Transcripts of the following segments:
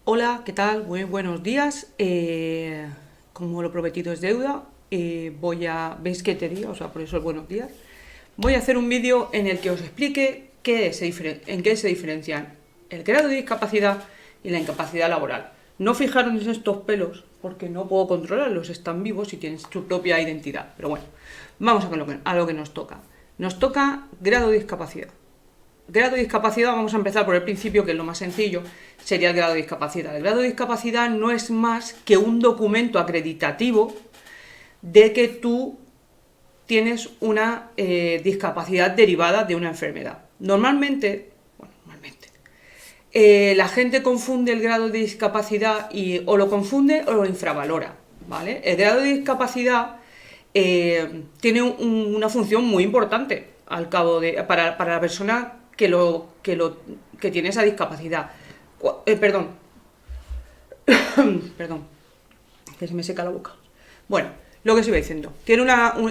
Hola, ¿qué tal? Muy buenos días. Como lo prometido es deuda, ¿veis que te digo? O sea, por eso es buenos días. Voy a hacer un vídeo en el que os explique en qué se diferencian el grado de discapacidad y la incapacidad laboral. No fijaros en estos pelos, porque no puedo controlarlos, están vivos y tienen su propia identidad. Pero bueno, vamos a lo que nos toca. Nos toca grado de discapacidad. Grado de discapacidad, vamos a empezar por el principio, que es lo más sencillo, sería el grado de discapacidad. El grado de discapacidad no es más que un documento acreditativo de que tú tienes una discapacidad derivada de una enfermedad. Normalmente, la gente confunde el grado de discapacidad o lo confunde o lo infravalora, ¿vale? El grado de discapacidad tiene una función muy importante para la persona que tiene esa discapacidad. Perdón, perdón, que se me seca la boca. Bueno, lo que os iba diciendo,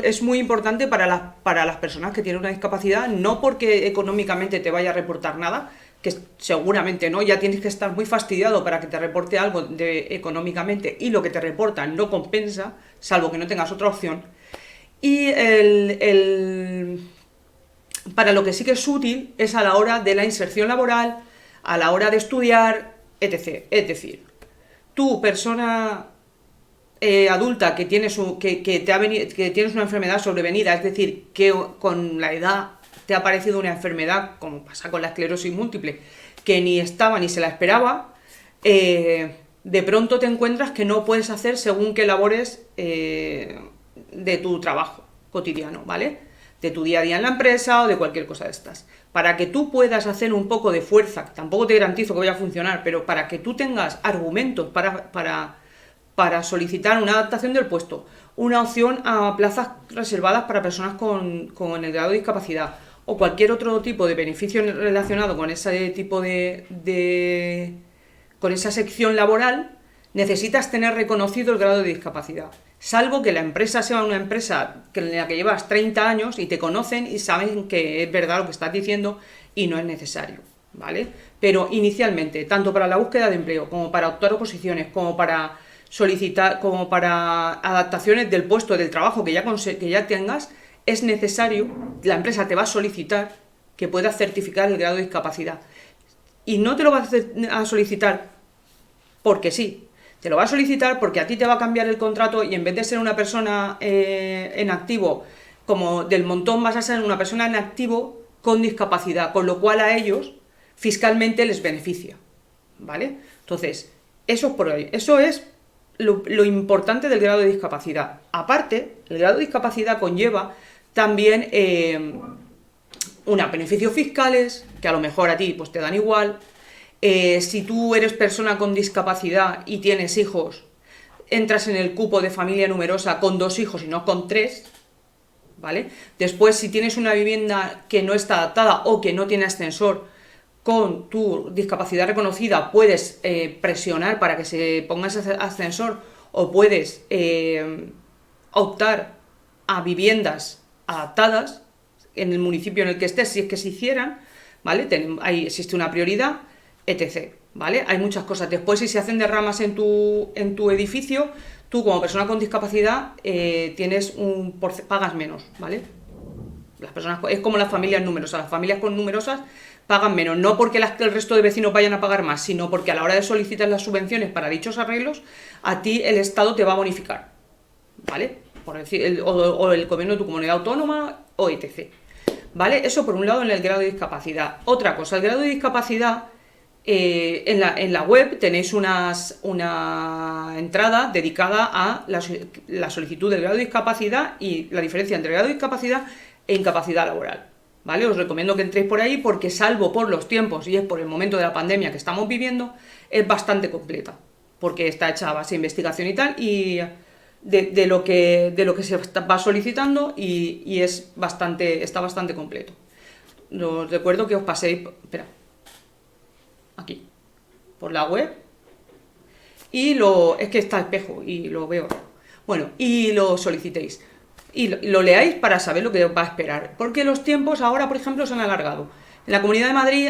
es muy importante para las personas que tienen una discapacidad, no porque económicamente te vaya a reportar nada, que seguramente no, ya tienes que estar muy fastidiado para que te reporte algo económicamente y lo que te reporta no compensa, salvo que no tengas otra opción. Y para lo que sí que es útil es a la hora de la inserción laboral, a la hora de estudiar, etc. Es decir, tú, persona adulta que tienes una enfermedad sobrevenida, es decir, que con la edad te ha aparecido una enfermedad, como pasa con la esclerosis múltiple, que ni estaba ni se la esperaba, de pronto te encuentras que no puedes hacer según qué labores de tu trabajo cotidiano, ¿vale? De tu día a día en la empresa o de cualquier cosa de estas. Para que tú puedas hacer un poco de fuerza, tampoco te garantizo que vaya a funcionar, pero para que tú tengas argumentos para solicitar una adaptación del puesto, una opción a plazas reservadas para personas con el grado de discapacidad o cualquier otro tipo de beneficio relacionado con ese tipo con esa sección laboral, necesitas tener reconocido el grado de discapacidad. Salvo que la empresa sea una empresa en la que llevas 30 años y te conocen y saben que es verdad lo que estás diciendo y no es necesario, ¿vale? Pero inicialmente, tanto para la búsqueda de empleo, como para optar oposiciones, como para solicitar, como para adaptaciones del puesto del trabajo que ya tengas, es necesario, la empresa te va a solicitar que puedas certificar el grado de discapacidad. Y no te lo va a solicitar porque sí, te lo va a solicitar porque a ti te va a cambiar el contrato y en vez de ser una persona en activo, como del montón, vas a ser una persona en activo con discapacidad, con lo cual a ellos fiscalmente les beneficia, ¿vale? Entonces, eso es lo importante del grado de discapacidad. Aparte, el grado de discapacidad conlleva también unos beneficios fiscales, que a lo mejor a ti pues, te dan igual. Si tú eres persona con discapacidad y tienes hijos, entras en el cupo de familia numerosa con 2 hijos y no con 3, ¿vale? Después, si tienes una vivienda que no está adaptada o que no tiene ascensor, con tu discapacidad reconocida puedes presionar para que se ponga ese ascensor o puedes optar a viviendas adaptadas en el municipio en el que estés, si es que se hicieran, ¿vale? Ahí existe una prioridad, etc., ¿vale? Hay muchas cosas. Después, si se hacen derramas en tu edificio, tú como persona con discapacidad pagas menos, ¿vale? Las personas, es como las familias numerosas. Las familias con numerosas pagan menos, no porque el resto de vecinos vayan a pagar más, sino porque a la hora de solicitar las subvenciones para dichos arreglos, a ti el Estado te va a bonificar, ¿vale? Por decir, o el gobierno de tu comunidad autónoma, o etc., ¿vale? Eso por un lado en el grado de discapacidad. Otra cosa, el grado de discapacidad, en la web tenéis una entrada dedicada a la solicitud del grado de discapacidad y la diferencia entre grado de discapacidad e incapacidad laboral, ¿vale? Os recomiendo que entréis por ahí porque, salvo por los tiempos y es por el momento de la pandemia que estamos viviendo, es bastante completa, porque está hecha a base de investigación y tal, y de lo que se va solicitando y está bastante completo. Os recuerdo que os paséis, aquí, por la web, y es que está espejo y lo veo. Bueno, y lo solicitéis. Y lo leáis para saber lo que os va a esperar. Porque los tiempos ahora, por ejemplo, se han alargado. En la Comunidad de Madrid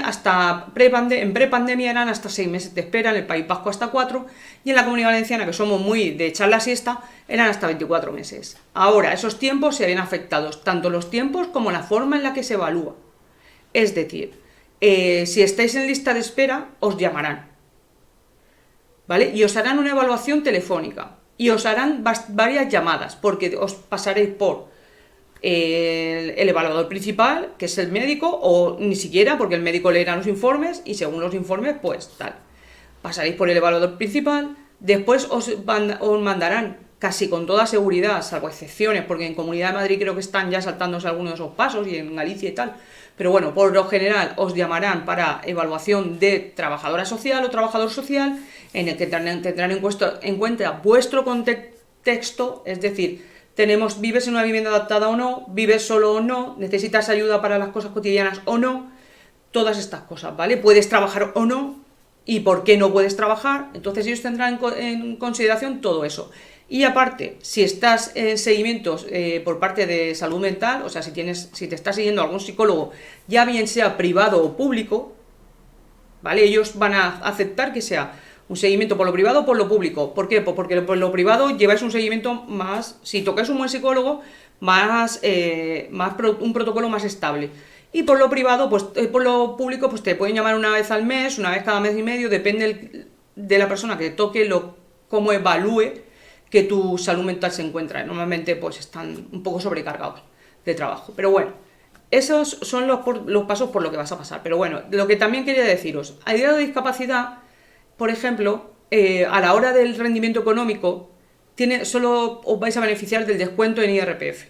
en prepandemia eran hasta 6 meses de espera, en el País Vasco hasta 4, y en la Comunidad Valenciana, que somos muy de echar la siesta, eran hasta 24 meses. Ahora, esos tiempos se ven afectados, tanto los tiempos como la forma en la que se evalúa. Es decir, si estáis en lista de espera, os llamarán, ¿vale? Y os harán una evaluación telefónica, y os harán varias llamadas, porque os pasaréis por el evaluador principal, que es el médico, o ni siquiera, porque el médico leerá los informes y según los informes, pues tal. Pasaréis por el evaluador principal, después os mandarán casi con toda seguridad, salvo excepciones, porque en Comunidad de Madrid creo que están ya saltándose algunos de esos pasos y en Galicia y tal, pero bueno, por lo general os llamarán para evaluación de trabajadora social o trabajador social, en el que tendrán en cuenta vuestro contexto, es decir, vives en una vivienda adaptada o no, vives solo o no, necesitas ayuda para las cosas cotidianas o no, todas estas cosas, ¿vale? Puedes trabajar o no, y por qué no puedes trabajar, entonces ellos tendrán en consideración todo eso. Y aparte, si estás en seguimientos por parte de salud mental, o sea, si te está siguiendo algún psicólogo, ya bien sea privado o público, ¿vale? Ellos van a aceptar que sea un seguimiento por lo privado o por lo público. ¿Por qué? Pues porque por lo privado lleváis un seguimiento más, si tocáis un buen psicólogo, un protocolo más estable. Y por lo privado, pues por lo público, pues te pueden llamar una vez al mes, una vez cada mes y medio, depende de la persona que toque, cómo evalúe que tu salud mental se encuentra. Normalmente pues están un poco sobrecargados de trabajo. Pero bueno, esos son los pasos por lo que vas a pasar. Pero bueno, lo que también quería deciros, al grado de discapacidad, por ejemplo, a la hora del rendimiento económico, solo os vais a beneficiar del descuento en IRPF.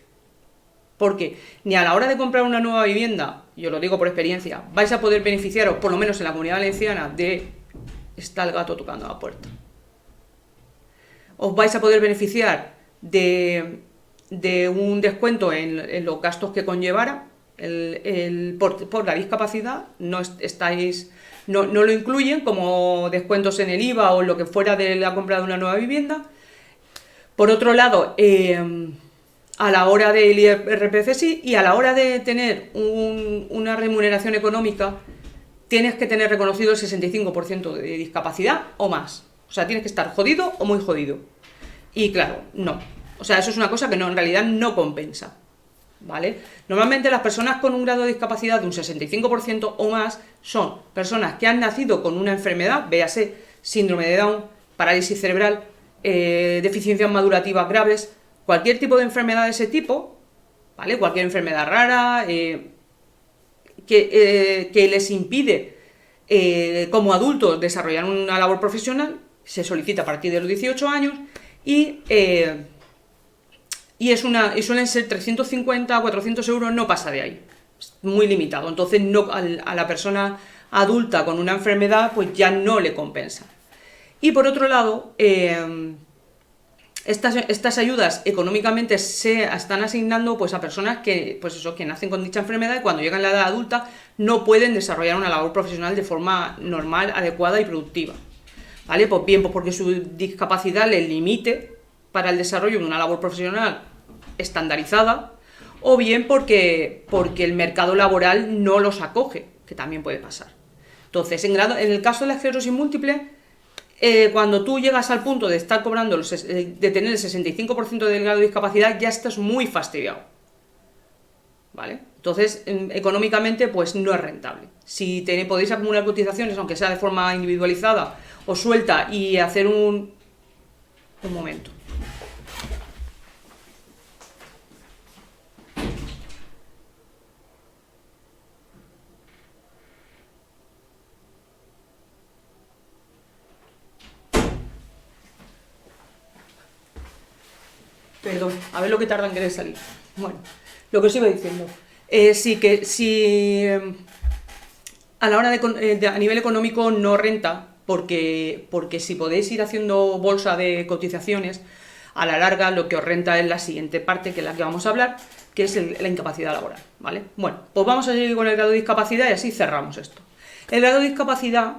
Porque ni a la hora de comprar una nueva vivienda, yo lo digo por experiencia, vais a poder beneficiaros, por lo menos en la Comunidad Valenciana, de está el gato tocando la puerta. Os vais a poder beneficiar de un descuento en los gastos que conllevara por la discapacidad, no lo incluyen como descuentos en el IVA o lo que fuera de la compra de una nueva vivienda. Por otro lado, a la hora del IRPF sí, y a la hora de tener una remuneración económica, tienes que tener reconocido el 65% de discapacidad o más. O sea, tienes que estar jodido o muy jodido. Y claro, no. O sea, eso es una cosa que en realidad no compensa, ¿vale? Normalmente las personas con un grado de discapacidad de un 65% o más son personas que han nacido con una enfermedad, véase síndrome de Down, parálisis cerebral, deficiencias madurativas graves, cualquier tipo de enfermedad de ese tipo, ¿vale? Cualquier enfermedad rara que les impide como adultos desarrollar una labor profesional, se solicita a partir de los 18 años y suelen ser 350 a 400 euros, no pasa de ahí, es muy limitado, entonces a la persona adulta con una enfermedad pues ya no le compensa. Y por otro lado, estas ayudas económicamente se están asignando pues a personas que nacen con dicha enfermedad y cuando llegan a la edad adulta no pueden desarrollar una labor profesional de forma normal, adecuada y productiva, ¿vale? Pues bien, pues porque su discapacidad les limite para el desarrollo de una labor profesional estandarizada, o bien porque el mercado laboral no los acoge, que también puede pasar. Entonces, en el caso de la esclerosis múltiple, cuando tú llegas al punto de estar cobrando de tener el 65% del grado de discapacidad, ya estás muy fastidiado, ¿vale? Entonces, económicamente, pues no es rentable. Si podéis acumular cotizaciones, aunque sea de forma individualizada o suelta, y hacer un momento. Perdón, a ver lo que tarda en querer salir. Bueno, lo que os iba diciendo. Si a la hora a nivel económico no renta, porque si podéis ir haciendo bolsa de cotizaciones, a la larga lo que os renta es la siguiente parte, que es la que vamos a hablar, que es la incapacidad laboral, ¿vale? Bueno, pues vamos a seguir con el grado de discapacidad y así cerramos esto. El grado de discapacidad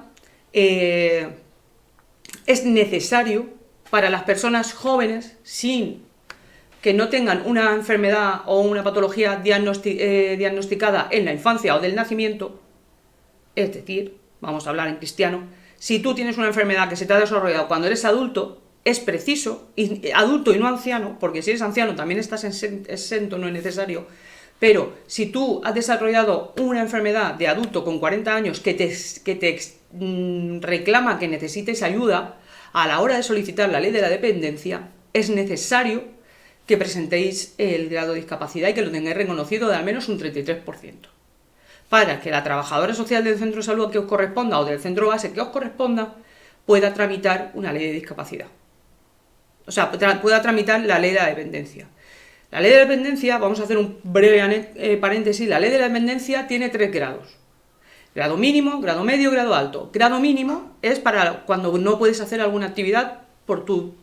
es necesario para las personas jóvenes sin que no tengan una enfermedad o una patología diagnosticada en la infancia o del nacimiento, Es decir, vamos a hablar en cristiano, si tú tienes una enfermedad que se te ha desarrollado cuando eres adulto, es preciso, adulto y no anciano, porque si eres anciano también estás exento, no es necesario, pero si tú has desarrollado una enfermedad de adulto con 40 años que te reclama que necesites ayuda, a la hora de solicitar la ley de la dependencia, es necesario que presentéis el grado de discapacidad y que lo tengáis reconocido de al menos un 33%. Para que la trabajadora social del centro de salud que os corresponda o del centro base que os corresponda pueda tramitar una ley de discapacidad. O sea, pueda tramitar la ley de la dependencia. La ley de la dependencia, vamos a hacer un breve paréntesis, la ley de la dependencia tiene 3 grados. Grado mínimo, grado medio, grado alto. Grado mínimo es para cuando no puedes hacer alguna actividad por tu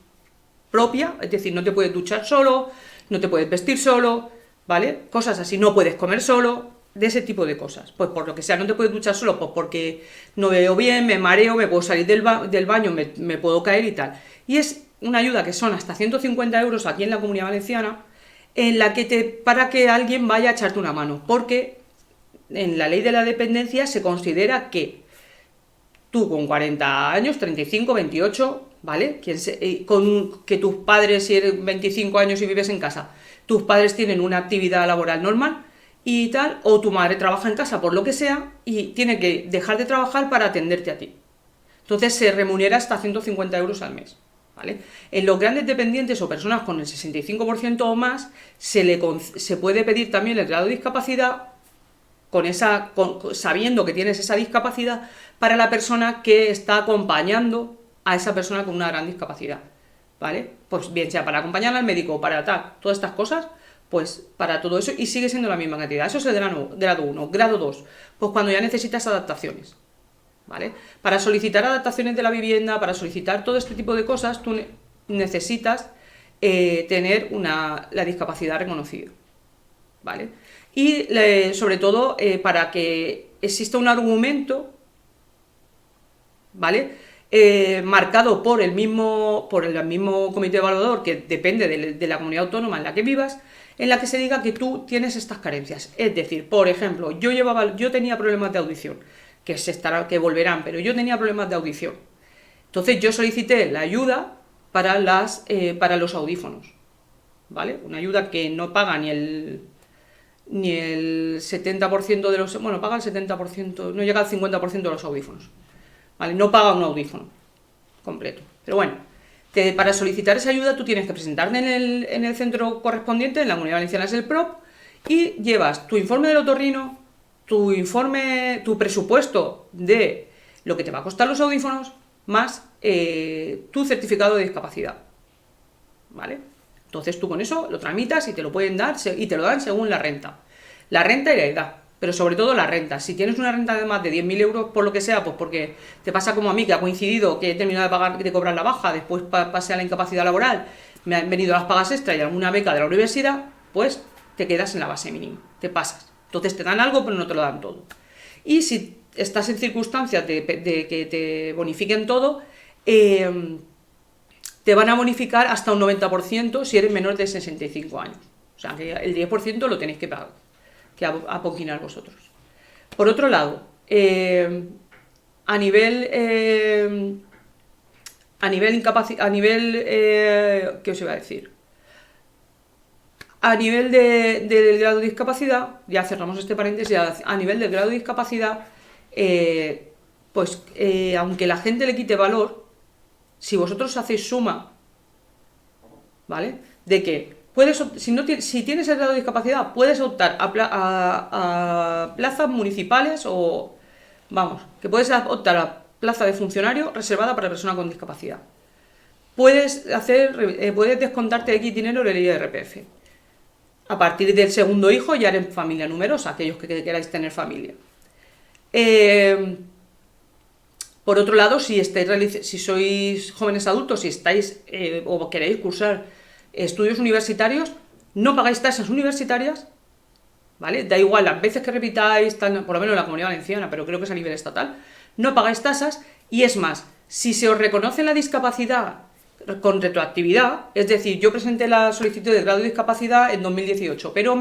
propia, es decir, no te puedes duchar solo, no te puedes vestir solo, ¿vale? Cosas así, no puedes comer solo, de ese tipo de cosas. Pues por lo que sea, no te puedes duchar solo, pues porque no veo bien, me mareo, me puedo salir del baño, me puedo caer y tal. Y es una ayuda que son hasta 150 euros aquí en la Comunidad Valenciana, en la que para que alguien vaya a echarte una mano, porque en la ley de la dependencia se considera que tú con 40 años, 35, 28, ¿vale? Que tus padres, si eres 25 años y vives en casa, tus padres tienen una actividad laboral normal y tal, o tu madre trabaja en casa por lo que sea y tiene que dejar de trabajar para atenderte a ti. Entonces se remunera hasta 150 euros al mes, ¿vale? En los grandes dependientes o personas con el 65% o más, se puede pedir también el grado de discapacidad sabiendo que tienes esa discapacidad para la persona que está acompañando a esa persona con una gran discapacidad, ¿vale? Pues bien sea para acompañar al médico o para tal, todas estas cosas, pues para todo eso, y sigue siendo la misma cantidad. Eso es el grado 1. Grado 2, pues cuando ya necesitas adaptaciones, ¿vale? Para solicitar adaptaciones de la vivienda, para solicitar todo este tipo de cosas, tú necesitas tener la discapacidad reconocida, ¿vale? Y sobre todo para que exista un argumento, ¿vale? Marcado por el mismo comité evaluador, que depende de la comunidad autónoma en la que vivas, en la que se diga que tú tienes estas carencias. Es decir, por ejemplo, yo tenía problemas de audición, que volverán, pero yo tenía problemas de audición. Entonces yo solicité la ayuda para los audífonos, ¿vale? Una ayuda que no paga ni el 70% de los... Bueno, paga el 70%, no llega al 50% de los audífonos, ¿vale? No paga un audífono completo. Pero bueno, para solicitar esa ayuda tú tienes que presentarte en el centro correspondiente, en la Comunidad Valenciana es el PROP, y llevas tu informe del otorrino, tu presupuesto de lo que te va a costar los audífonos, más tu certificado de discapacidad, ¿vale? Entonces tú con eso lo tramitas y te lo pueden dar, y te lo dan según la renta. La renta y la edad, pero sobre todo la renta. Si tienes una renta de más de 10.000 euros, por lo que sea, pues porque te pasa como a mí, que ha coincidido que he terminado de cobrar la baja, después pasé a la incapacidad laboral, me han venido las pagas extra y alguna beca de la universidad, pues te quedas en la base mínima, te pasas. Entonces te dan algo, pero no te lo dan todo. Y si estás en circunstancias de que te bonifiquen todo, te van a bonificar hasta un 90% si eres menor de 65 años. O sea, que el 10% lo tenéis que pagar, que apoquinar vosotros. Por otro lado, a nivel ¿qué os iba a decir? A nivel del grado de discapacidad, ya cerramos este paréntesis, a nivel del grado de discapacidad, aunque la gente le quite valor, si vosotros hacéis suma, ¿vale? De que si tienes el grado de discapacidad, puedes optar a plazas municipales o, que puedes optar a plaza de funcionario reservada para persona con discapacidad. Puedes descontarte X dinero del IRPF. A partir del segundo hijo ya eres familia numerosa, aquellos que queráis tener familia. Por otro lado, si sois jóvenes adultos, si estáis o queréis cursar estudios universitarios, no pagáis tasas universitarias, ¿vale? Da igual las veces que repitáis, por lo menos en la Comunidad Valenciana, pero creo que es a nivel estatal, no pagáis tasas, y es más, si se os reconoce la discapacidad con retroactividad, es decir, yo presenté la solicitud de grado de discapacidad en 2018, pero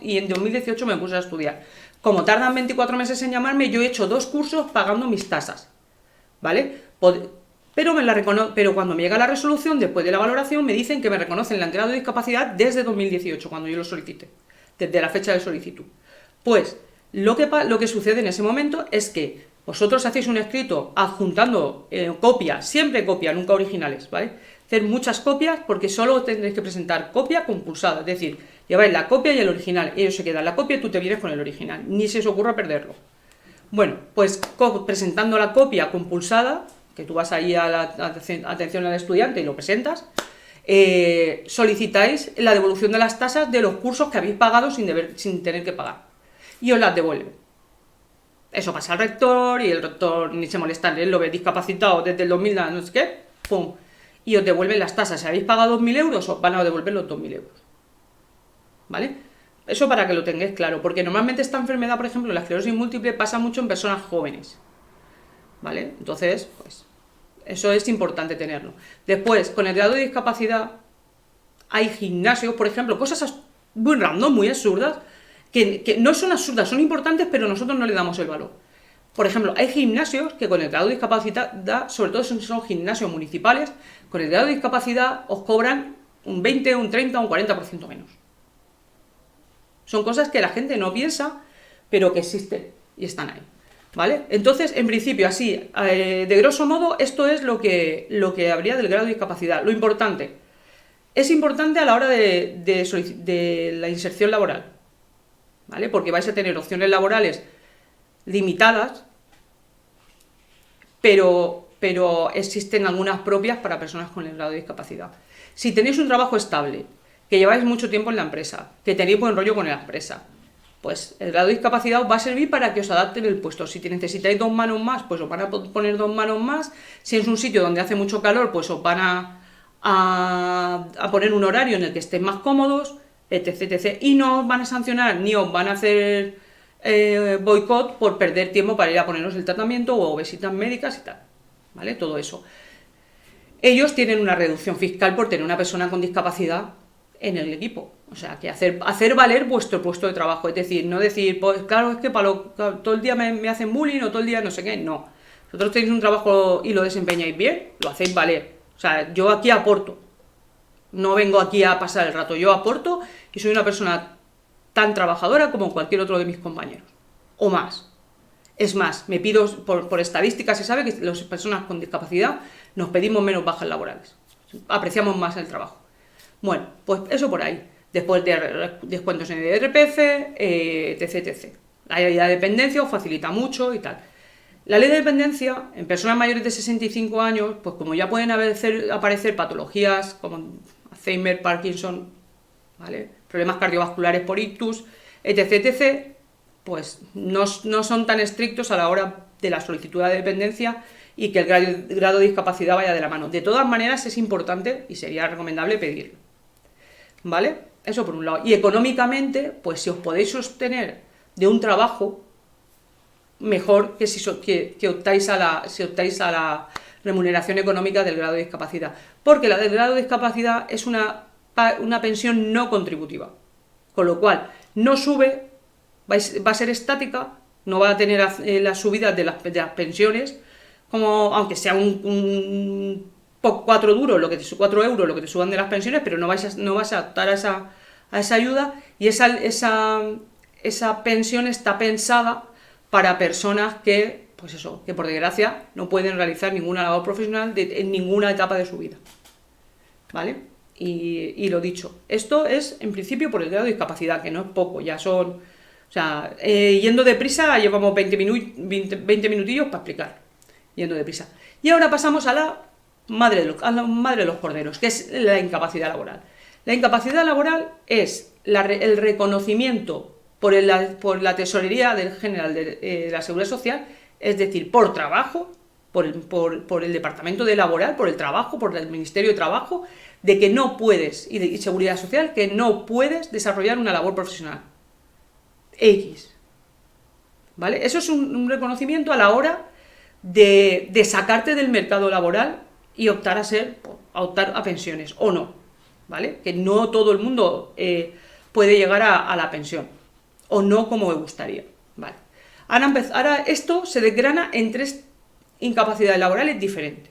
y en 2018 me puse a estudiar. Como tardan 24 meses en llamarme, yo he hecho 2 cursos pagando mis tasas, ¿vale? Pero cuando me llega la resolución, después de la valoración, me dicen que me reconocen el grado de discapacidad desde 2018, cuando yo lo solicité, desde la fecha de solicitud. Pues lo que sucede en ese momento es que vosotros hacéis un escrito adjuntando copia, siempre copia, nunca originales, ¿vale? Hacer muchas copias porque solo tendréis que presentar copia compulsada, es decir, lleváis la copia y el original, ellos se quedan la copia y tú te vienes con el original, ni se os ocurra perderlo. Bueno, pues presentando la copia compulsada, que tú vas ahí a la atención al estudiante y lo presentas, solicitáis la devolución de las tasas de los cursos que habéis pagado sin tener que pagar, y os las devuelven. Eso pasa al rector y el rector ni se molesta, él lo ve discapacitado desde el 2000, no sé qué, pum, y os devuelven las tasas. Si habéis pagado 2.000 euros, os van a devolver los 2.000 euros. ¿Vale? Eso para que lo tengáis claro, porque normalmente esta enfermedad, por ejemplo, la esclerosis múltiple, pasa mucho en personas jóvenes. ¿Vale? Entonces, pues, eso es importante tenerlo. Después, con el grado de discapacidad, hay gimnasios, por ejemplo, cosas muy random, muy absurdas, que no son absurdas, son importantes, pero nosotros no le damos el valor. Por ejemplo, hay gimnasios que con el grado de discapacidad, sobre todo son gimnasios municipales, con el grado de discapacidad os cobran un 20, un 30, un 40% menos. Son cosas que la gente no piensa, pero que existen y están ahí, ¿vale? Entonces, en principio, así, de grosso modo, esto es lo que habría del grado de discapacidad. Lo importante, es importante a la hora de la inserción laboral, ¿vale? Porque vais a tener opciones laborales limitadas, pero existen algunas propias para personas con el grado de discapacidad. Si tenéis un trabajo estable, que lleváis mucho tiempo en la empresa, que tenéis buen rollo con la empresa, pues el grado de discapacidad os va a servir para que os adapten el puesto. Si necesitáis 2 manos más, pues os van a poner 2 manos más. Si es un sitio donde hace mucho calor, pues os van a poner un horario en el que estéis más cómodos, etc, etc. Y no os van a sancionar ni os van a hacer boicot por perder tiempo para ir a poneros el tratamiento o visitas médicas y tal, ¿vale? Todo eso. Ellos tienen una reducción fiscal por tener una persona con discapacidad en el equipo, o sea, que hacer valer vuestro puesto de trabajo, es decir, no decir, pues claro, es que todo el día me hacen bullying o todo el día no sé qué, no. Vosotros tenéis un trabajo y lo desempeñáis bien, lo hacéis valer. O sea, yo aquí aporto, no vengo aquí a pasar el rato, yo aporto y soy una persona tan trabajadora como cualquier otro de mis compañeros, o más. Es más, me pido, por estadísticas se sabe que las personas con discapacidad nos pedimos menos bajas laborales, apreciamos más el trabajo. Bueno, pues eso por ahí. Después de descuentos en el IRPF, etc, etc. La ley de dependencia os facilita mucho y tal. La ley de dependencia, en personas mayores de 65 años, pues como ya pueden aparecer patologías como Alzheimer, Parkinson, ¿vale? Problemas cardiovasculares por ictus, etc, etc, pues no son tan estrictos a la hora de la solicitud de dependencia y que el grado de discapacidad vaya de la mano. De todas maneras, es importante y sería recomendable pedirlo, ¿vale? Eso por un lado. Y económicamente, pues si os podéis sostener de un trabajo, mejor que si optáis a la remuneración económica del grado de discapacidad. Porque la del grado de discapacidad es una pensión no contributiva. Con lo cual, no sube, va a ser estática, no va a tener las subidas de las pensiones, como aunque sea un 4 duros, 4 euros lo que te suban de las pensiones, pero no vas a optar a esa ayuda, y esa pensión está pensada para personas que, pues eso, que por desgracia no pueden realizar ninguna labor profesional en ninguna etapa de su vida, ¿vale? Y lo dicho, esto es en principio por el grado de discapacidad, que no es poco, ya son, o sea, yendo deprisa llevamos 20 minutillos para explicar, yendo deprisa. Y ahora pasamos a la madre de los corderos, que es la incapacidad laboral. La incapacidad laboral es el reconocimiento por la Tesorería General de la Seguridad Social, es decir, por trabajo, por el Departamento de Laboral, por el trabajo, por el Ministerio de Trabajo, de que no puedes, y Seguridad Social, que no puedes desarrollar una labor profesional X, ¿vale? Eso es un reconocimiento a la hora de sacarte del mercado laboral y optar a pensiones, o no, ¿vale? Que no todo el mundo puede llegar a la pensión, o no como me gustaría, Vale. Ahora esto se desgrana en 3 incapacidades laborales diferentes.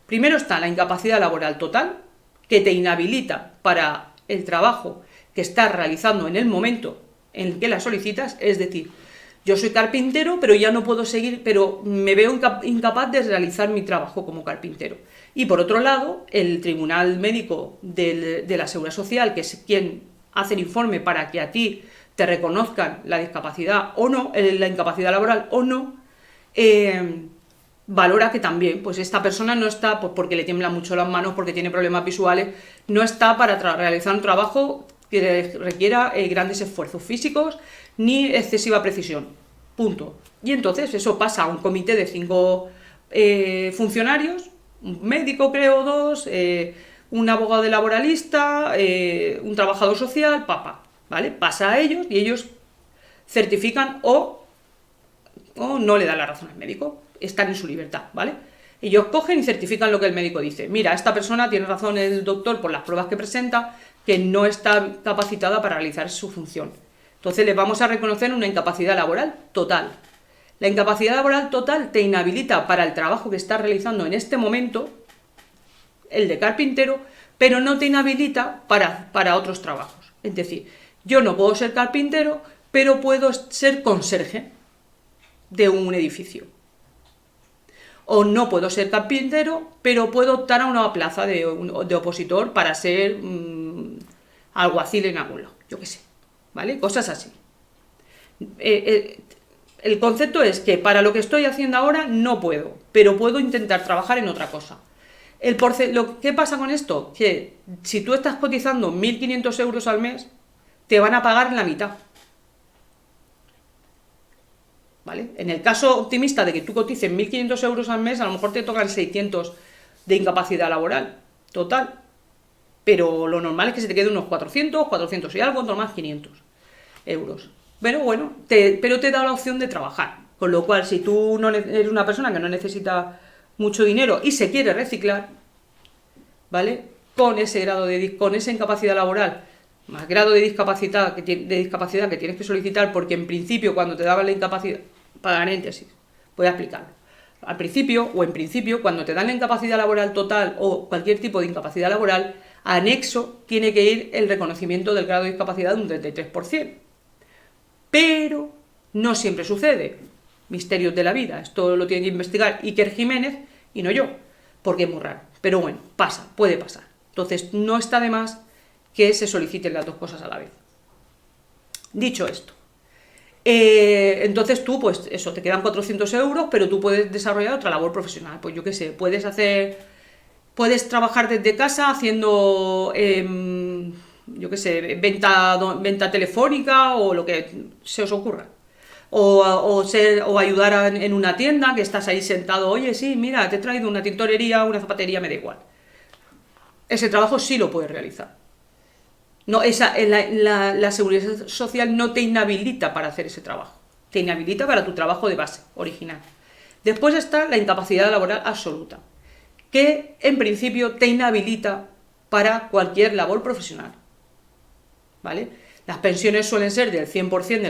Primero está la incapacidad laboral total, que te inhabilita para el trabajo que estás realizando en el momento en el que la solicitas, es decir, yo soy carpintero, pero ya no puedo seguir, pero me veo incapaz de realizar mi trabajo como carpintero. Y por otro lado, el Tribunal Médico de la Seguridad Social, que es quien hace el informe para que a ti te reconozcan la discapacidad o no, la incapacidad laboral o no, valora que también, pues esta persona no está, pues porque le tiemblan mucho las manos, porque tiene problemas visuales, no está para realizar un trabajo que requiera grandes esfuerzos físicos ni excesiva precisión. Punto. Y entonces eso pasa a un comité de 5 funcionarios, un médico creo, 2, un abogado de laboralista, un trabajador social, ¿vale? Pasa a ellos y ellos certifican o no le dan la razón al médico, están en su libertad, ¿vale? Ellos cogen y certifican lo que el médico dice. Mira, esta persona tiene razón el doctor por las pruebas que presenta, que no está capacitada para realizar su función. Entonces le vamos a reconocer una incapacidad laboral total. La incapacidad laboral total te inhabilita para el trabajo que estás realizando en este momento, el de carpintero, pero no te inhabilita para otros trabajos. Es decir, yo no puedo ser carpintero, pero puedo ser conserje de un edificio. O no puedo ser carpintero, pero puedo optar a una plaza de opositor para ser alguacil en algún lado, yo qué sé, ¿vale? Cosas así. El concepto es que para lo que estoy haciendo ahora no puedo, pero puedo intentar trabajar en otra cosa. ¿Qué pasa con esto? Que si tú estás cotizando 1.500 euros al mes, te van a pagar la mitad. ¿Vale? En el caso optimista de que tú cotices 1.500 euros al mes, a lo mejor te tocan 600 de incapacidad laboral total. Pero lo normal es que se te quede unos 400 y algo, más 500 euros. Pero bueno, pero te da la opción de trabajar. Con lo cual, si tú no eres una persona que no necesita mucho dinero y se quiere reciclar, ¿vale? Con esa incapacidad laboral, más grado de discapacidad que tienes que solicitar, porque en principio cuando te daban la incapacidad, paréntesis, voy a explicarlo. En principio, cuando te dan la incapacidad laboral total o cualquier tipo de incapacidad laboral, anexo tiene que ir el reconocimiento del grado de discapacidad de un 33%. Pero no siempre sucede. Misterios de la vida. Esto lo tiene que investigar Iker Jiménez y no yo, porque es muy raro. Pero bueno, puede pasar. Entonces, no está de más que se soliciten las 2 cosas a la vez. Dicho esto, entonces tú, pues eso, te quedan 400 euros, pero tú puedes desarrollar otra labor profesional. Pues yo qué sé, puedes trabajar desde casa haciendo, yo qué sé, venta telefónica o lo que se os ocurra. O ayudar en una tienda que estás ahí sentado, oye, sí, mira, te he traído una tintorería, una zapatería, me da igual. Ese trabajo sí lo puedes realizar. No, la seguridad social no te inhabilita para hacer ese trabajo. Te inhabilita para tu trabajo de base, original. Después está la incapacidad laboral absoluta, que en principio te inhabilita para cualquier labor profesional. ¿Vale? Las pensiones suelen ser del 100%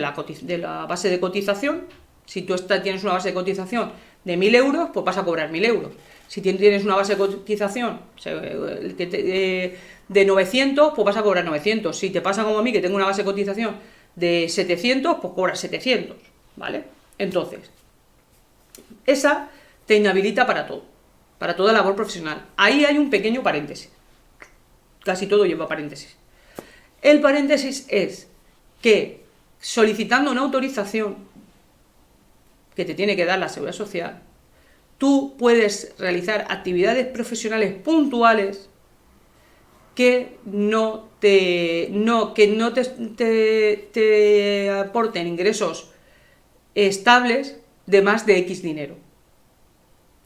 de la base de cotización. Si tú tienes una base de cotización de 1.000 euros, pues vas a cobrar 1.000 euros. Si tienes una base de cotización de 900, pues vas a cobrar 900. Si te pasa como a mí, que tengo una base de cotización de 700, pues cobras 700, ¿vale? Entonces, esa te inhabilita para todo, para toda labor profesional. Ahí hay un pequeño paréntesis. Casi todo lleva paréntesis. El paréntesis es que solicitando una autorización que te tiene que dar la Seguridad Social, tú puedes realizar actividades profesionales puntuales que no te aporten ingresos estables de más de X dinero.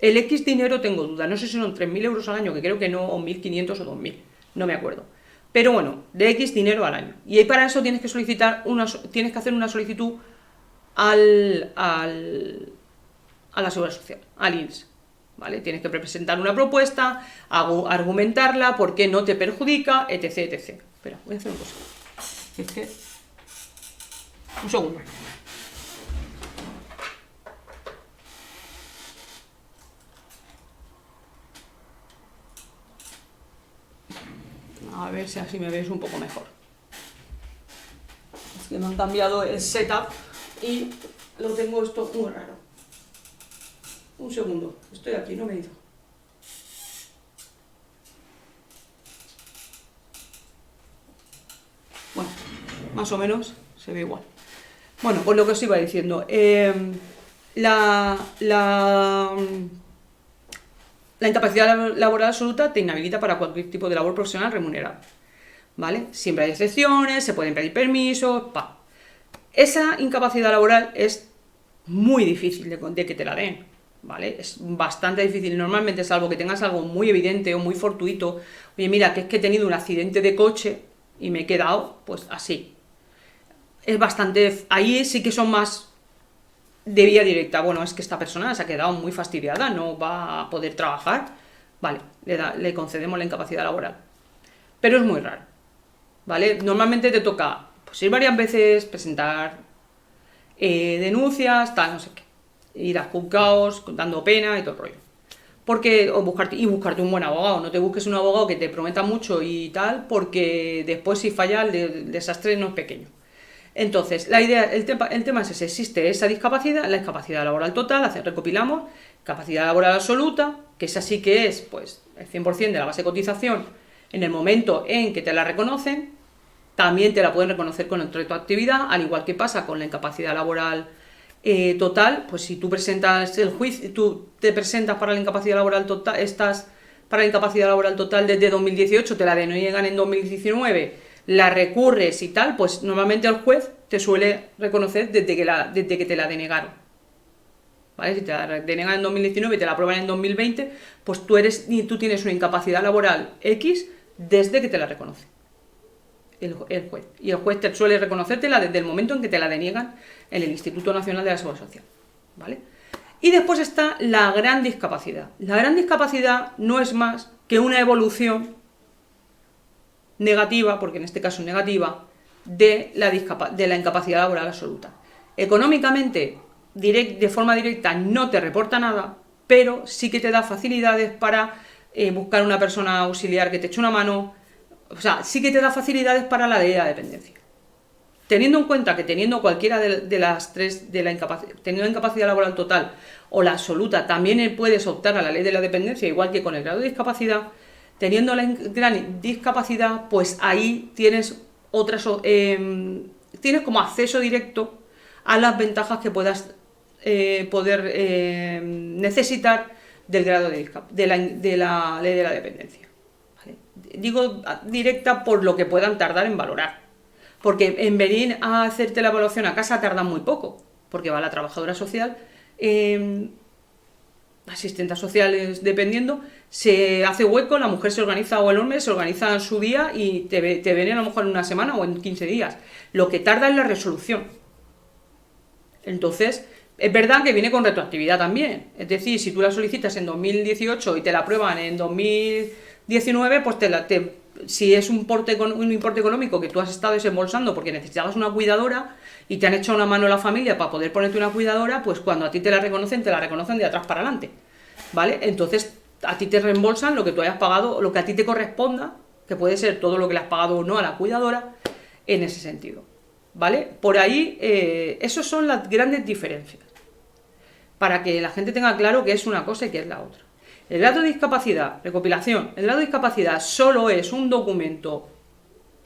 El X dinero tengo duda, no sé si son 3.000 euros al año, que creo que no, o 1.500 o 2.000, no me acuerdo. Pero bueno, de X dinero al año. Y para eso tienes que hacer una solicitud a la Seguridad Social, al INS. ¿Vale? Tienes que presentar una propuesta, argumentarla, por qué no te perjudica, etc, etc. Espera, voy a hacer una cosa. Es que... Un segundo. A ver si así me veis un poco mejor. Es que me han cambiado el setup y lo tengo esto muy raro. Un segundo, estoy aquí, no me he ido. Bueno, más o menos se ve igual. Bueno, pues lo que os iba diciendo. La incapacidad laboral absoluta te inhabilita para cualquier tipo de labor profesional remunerada. ¿Vale? Siempre hay excepciones, se pueden pedir permisos, pa. Esa incapacidad laboral es muy difícil de que te la den, ¿vale? Es bastante difícil. Normalmente, salvo que tengas algo muy evidente o muy fortuito, oye, mira, que es que he tenido un accidente de coche y me he quedado, pues así. Es bastante... Ahí sí que son más de vía directa. Bueno, es que esta persona se ha quedado muy fastidiada, no va a poder trabajar. Vale, le concedemos la incapacidad laboral. Pero es muy raro, ¿vale? Normalmente te toca pues, ir varias veces, presentar denuncias, tal, no sé qué. Ir a juzgados, dando pena y todo el rollo. Porque, buscarte un buen abogado. No te busques un abogado que te prometa mucho y tal, porque después si falla el desastre no es pequeño. Entonces, el tema es ese, existe esa discapacidad, la discapacidad laboral total, recopilamos, capacidad laboral absoluta, que esa sí que es pues el 100% de la base de cotización en el momento en que te la reconocen. También te la pueden reconocer con el retroactividad, al igual que pasa con la incapacidad laboral total. Pues si tú presentas el juicio, tú te presentas para la incapacidad laboral total, estás para la incapacidad laboral total desde 2018, te la deniegan en 2019, la recurres y tal, pues normalmente el juez te suele reconocer desde que te la denegaron. ¿Vale? Si te la denegan en 2019 y te la aprueban en 2020, pues tú tienes una incapacidad laboral X desde que te la reconoce el juez. Y el juez te suele reconocértela desde el momento en que te la deniegan en el Instituto Nacional de la Seguridad Social. ¿Vale? Y después está la gran discapacidad. La gran discapacidad no es más que una evolución negativa, porque en este caso negativa, de la incapacidad laboral absoluta. Económicamente, de forma directa, no te reporta nada, pero sí que te da facilidades para buscar una persona auxiliar que te eche una mano. O sea, sí que te da facilidades para la ley de la dependencia. Teniendo en cuenta que teniendo cualquiera de las tres, teniendo incapacidad laboral total o la absoluta, también puedes optar a la ley de la dependencia, igual que con el grado de discapacidad. Teniendo la gran discapacidad, pues ahí tienes tienes como acceso directo a las ventajas que puedas poder necesitar del grado de la ley de la dependencia. ¿Vale? Digo directa por lo que puedan tardar en valorar, porque en venir a hacerte la evaluación a casa tardan muy poco, porque va la trabajadora social, asistentes sociales, dependiendo, se hace hueco, la mujer se organiza, o el hombre se organiza su día y te viene a lo mejor en una semana o en 15 días. Lo que tarda es la resolución. Entonces, es verdad que viene con retroactividad también. Es decir, si tú la solicitas en 2018 y te la aprueban en 2019, pues si es un importe económico que tú has estado desembolsando porque necesitabas una cuidadora y te han echado una mano a la familia para poder ponerte una cuidadora, pues cuando a ti te la reconocen de atrás para adelante, ¿vale? Entonces a ti te reembolsan lo que tú hayas pagado, lo que a ti te corresponda, que puede ser todo lo que le has pagado o no a la cuidadora, en ese sentido, ¿vale? Por ahí, esas son las grandes diferencias, para que la gente tenga claro qué es una cosa y qué es la otra. El grado de discapacidad, recopilación, el grado de discapacidad solo es un documento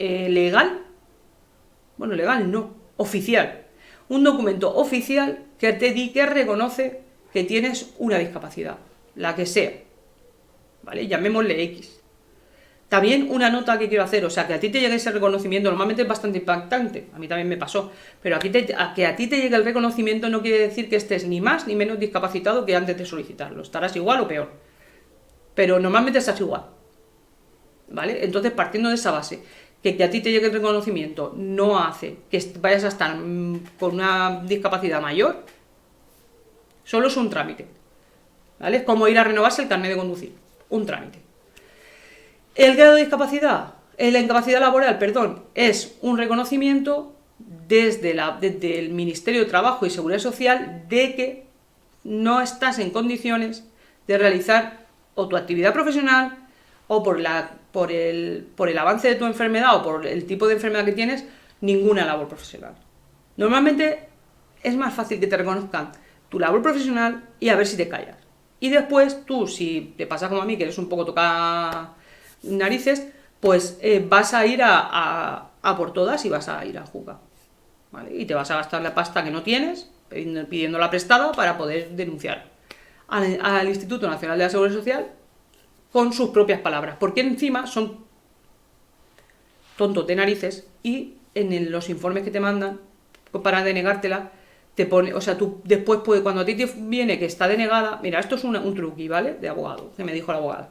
legal, bueno, legal no, oficial, un documento oficial que reconoce que tienes una discapacidad, la que sea, ¿vale? Llamémosle X. También una nota que quiero hacer, o sea, que a ti te llegue ese reconocimiento, normalmente es bastante impactante, a mí también me pasó, pero que a ti te llegue el reconocimiento no quiere decir que estés ni más ni menos discapacitado que antes de solicitarlo, estarás igual o peor, pero normalmente estás igual, ¿vale? Entonces, partiendo de esa base, que a ti te llegue el reconocimiento no hace que vayas a estar con una discapacidad mayor, solo es un trámite, ¿vale? Es como ir a renovarse el carnet de conducir, un trámite. El grado de discapacidad, la incapacidad laboral, perdón, es un reconocimiento desde el Ministerio de Trabajo y Seguridad Social de que no estás en condiciones de realizar o tu actividad profesional o por el avance de tu enfermedad o por el tipo de enfermedad que tienes, ninguna labor profesional. Normalmente es más fácil que te reconozcan tu labor profesional y a ver si te callas. Y después tú, si te pasa como a mí, que eres un poco toca narices, pues vas a ir a por todas y vas a ir a juzgar, ¿vale? Y te vas a gastar la pasta que no tienes, pidiéndola prestada para poder denunciar al Instituto Nacional de la Seguridad Social con sus propias palabras, porque encima son tontos de narices y en los informes que te mandan para denegártela te pone, o sea, tú después cuando a ti te viene que está denegada, mira, esto es un truqui, ¿vale? De abogado, que me dijo la abogada.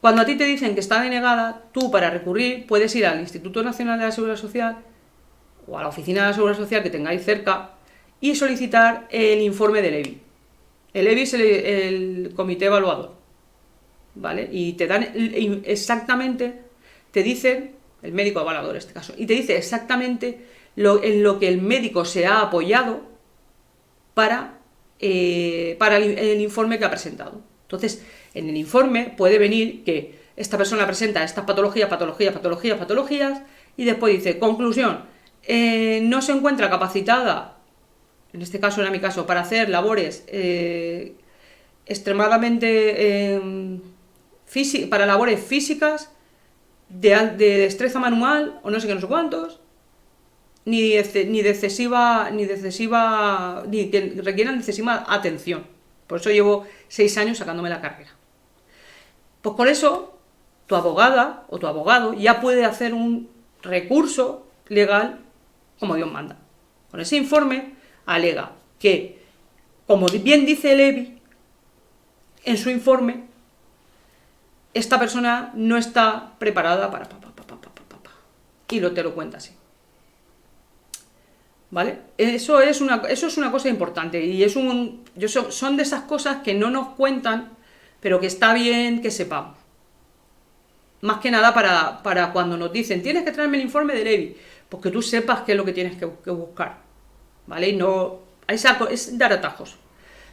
Cuando a ti te dicen que está denegada, tú para recurrir puedes ir al Instituto Nacional de la Seguridad Social o a la oficina de la Seguridad Social que tengáis cerca y solicitar el informe del EBI. El EBI es el comité evaluador, ¿vale? Y te dan exactamente, te dicen, el médico evaluador en este caso, y te dice exactamente en lo que el médico se ha apoyado para el informe que ha presentado. Entonces, en el informe puede venir que esta persona presenta estas patologías, y después dice, conclusión, no se encuentra capacitada, en este caso era mi caso, para hacer labores extremadamente para labores físicas de destreza manual o no sé qué, no sé cuántos, ni que requieran excesiva atención. Por eso llevo 6 años sacándome la carrera. Pues por eso tu abogada o tu abogado ya puede hacer un recurso legal como Dios manda. Con ese informe alega que, como bien dice el EBI en su informe, esta persona no está preparada para y te lo cuenta así. ¿Vale? Eso es una cosa importante y son de esas cosas que no nos cuentan, pero que está bien que sepamos. Más que nada para cuando nos dicen, tienes que traerme el informe del EBI, pues que tú sepas qué es lo que tienes que buscar, ¿vale? Y no, es dar atajos.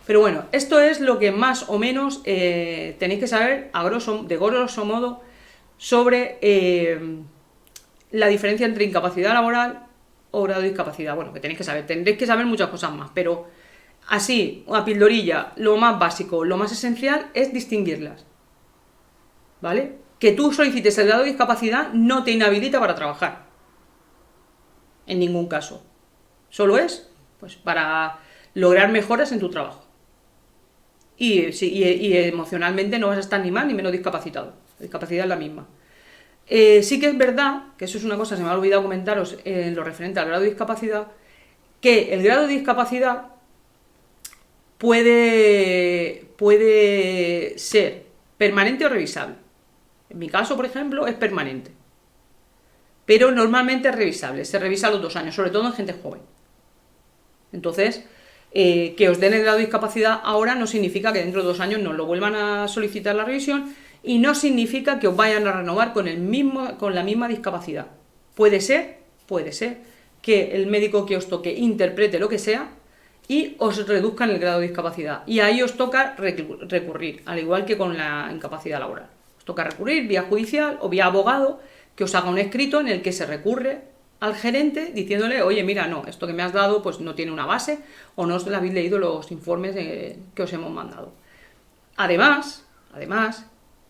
Pero bueno, esto es lo que más o menos tenéis que saber de grosso modo sobre la diferencia entre incapacidad laboral o grado de discapacidad. Bueno, que tenéis que saber, tendréis que saber muchas cosas más, pero así, una pildorilla, lo más básico, lo más esencial es distinguirlas, ¿vale? Que tú solicites el grado de discapacidad no te inhabilita para trabajar, en ningún caso. Solo es, pues, para lograr mejoras en tu trabajo. Y emocionalmente no vas a estar ni más ni menos discapacitado. La discapacidad es la misma. Sí que es verdad, que eso es una cosa que se me ha olvidado comentaros en lo referente al grado de discapacidad, que el grado de discapacidad puede ser permanente o revisable. En mi caso, por ejemplo, es permanente. Pero normalmente es revisable, se revisa a los 2 años, sobre todo en gente joven. Entonces, que os den el grado de discapacidad ahora no significa que dentro de 2 años no lo vuelvan a solicitar la revisión y no significa que os vayan a renovar con la misma discapacidad. Puede ser que el médico que os toque interprete lo que sea y os reduzcan el grado de discapacidad. Y ahí os toca recurrir, al igual que con la incapacidad laboral. Os toca recurrir vía judicial o vía abogado, que os haga un escrito en el que se recurre al gerente diciéndole, oye, mira, no, esto que me has dado pues no tiene una base o no os habéis leído los informes que os hemos mandado. Además,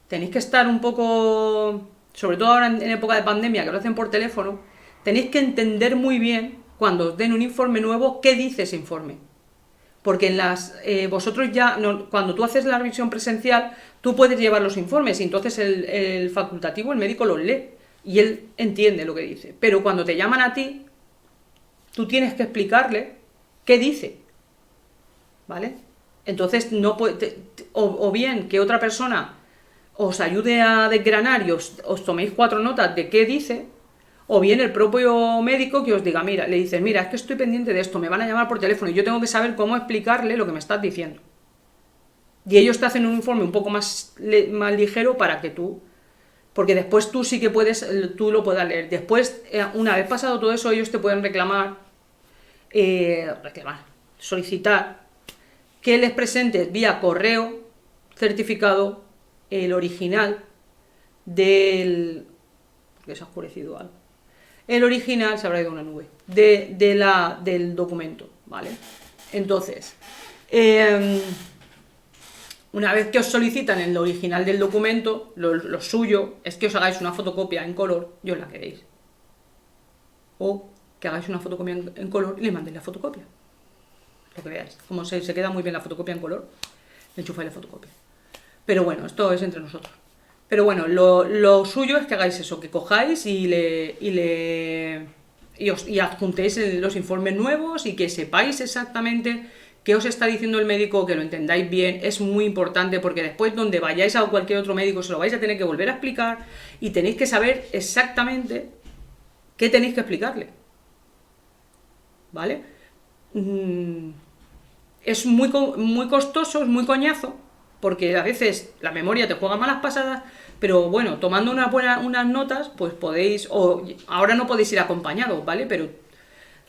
tenéis que estar un poco, sobre todo ahora en época de pandemia, que lo hacen por teléfono, tenéis que entender muy bien, cuando os den un informe nuevo, qué dice ese informe. Porque vosotros ya, cuando tú haces la revisión presencial, tú puedes llevar los informes y entonces el facultativo, el médico los lee y él entiende lo que dice. Pero cuando te llaman a ti, tú tienes que explicarle qué dice, ¿vale? Entonces, no o bien que otra persona os ayude a desgranar y os toméis 4 notas de qué dice, o bien el propio médico que os diga, mira, le dices, mira, es que estoy pendiente de esto, me van a llamar por teléfono y yo tengo que saber cómo explicarle lo que me estás diciendo. Y ellos te hacen un informe un poco más ligero para que tú, porque después tú sí que tú lo puedas leer. Después, una vez pasado todo eso, ellos te pueden solicitar que les presentes vía correo certificado el original del... porque se ha oscurecido algo. El original se habrá ido a una nube. Del documento, ¿vale? Entonces, una vez que os solicitan el original del documento, lo suyo es que os hagáis una fotocopia en color y os la queréis. O que hagáis una fotocopia en color y le mandéis la fotocopia. Lo que veáis. Como se queda muy bien la fotocopia en color, le enchufáis la fotocopia. Pero bueno, esto es entre nosotros. Pero bueno, lo suyo es que hagáis eso, que cojáis y adjuntéis los informes nuevos y que sepáis exactamente qué os está diciendo el médico, que lo entendáis bien. Es muy importante porque después donde vayáis a cualquier otro médico se lo vais a tener que volver a explicar y tenéis que saber exactamente qué tenéis que explicarle. ¿Vale? Es muy costoso, es muy coñazo, porque a veces la memoria te juega malas pasadas, pero bueno, tomando unas notas, pues podéis, o ahora no podéis ir acompañados, ¿vale? Pero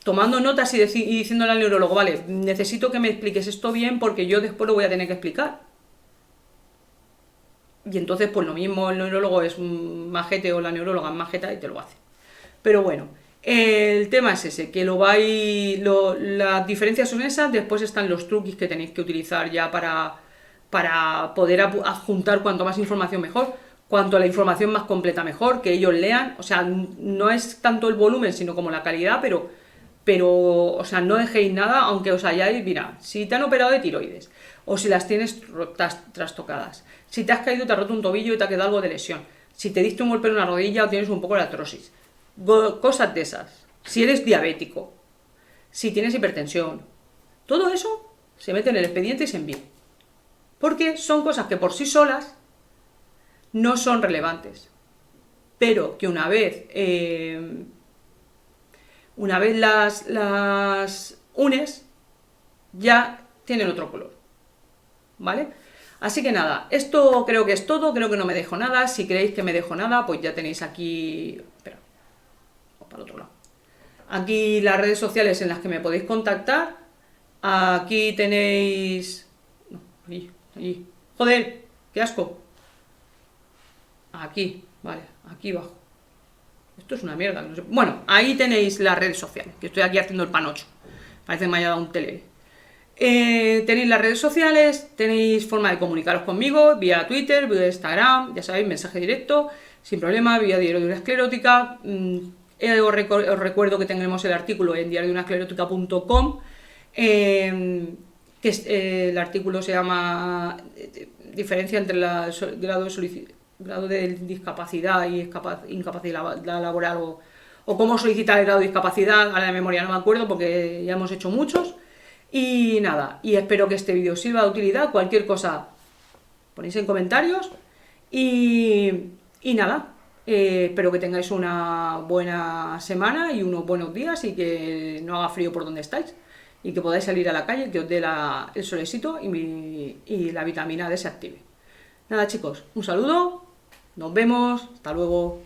tomando notas y diciéndole al neurólogo, vale, necesito que me expliques esto bien porque yo después lo voy a tener que explicar. Y entonces, pues lo mismo, el neurólogo es un majete o la neuróloga es majeta y te lo hace. Pero bueno, el tema es ese, que las diferencias son esas, después están los truquis que tenéis que utilizar ya para poder adjuntar cuanto más información mejor, cuanto a la información más completa mejor, que ellos lean, o sea, no es tanto el volumen, sino como la calidad, pero o sea, no dejéis nada, aunque os hayáis, mira, si te han operado de tiroides, o si las tienes trastocadas, si te has caído, te has roto un tobillo y te ha quedado algo de lesión, si te diste un golpe en una rodilla o tienes un poco de artrosis, cosas de esas, si eres diabético, si tienes hipertensión, todo eso se mete en el expediente y se envía. Porque son cosas que por sí solas no son relevantes, pero que una vez las unes, ya tienen otro color, ¿vale? Así que nada, esto creo que es todo, creo que no me dejo nada. Si creéis que me dejo nada, pues ya tenéis aquí... Espera, vamos para el otro lado. Aquí las redes sociales en las que me podéis contactar. Aquí tenéis... No, allí. Joder, qué asco. Aquí, vale, aquí abajo. Esto es una mierda. No sé. Bueno, ahí tenéis las redes sociales, que estoy aquí haciendo el panocho. Parece que me haya dado un tele. Tenéis las redes sociales, tenéis forma de comunicaros conmigo, vía Twitter, vía Instagram, ya sabéis, mensaje directo, sin problema, vía Diario de una Esclerótica. Os recuerdo que tenemos el artículo en diariodeunaesclerótica.com, que el artículo se llama Diferencia entre el grado de discapacidad y incapacidad laboral o cómo solicitar el grado de discapacidad. A la memoria no me acuerdo porque ya hemos hecho muchos. Y nada, y espero que este vídeo sirva de utilidad. Cualquier cosa ponéis en comentarios y nada, espero que tengáis una buena semana y unos buenos días y que no haga frío por donde estáis y que podáis salir a la calle, que os dé el solecito y la vitamina D se active. Nada chicos, un saludo, nos vemos, hasta luego.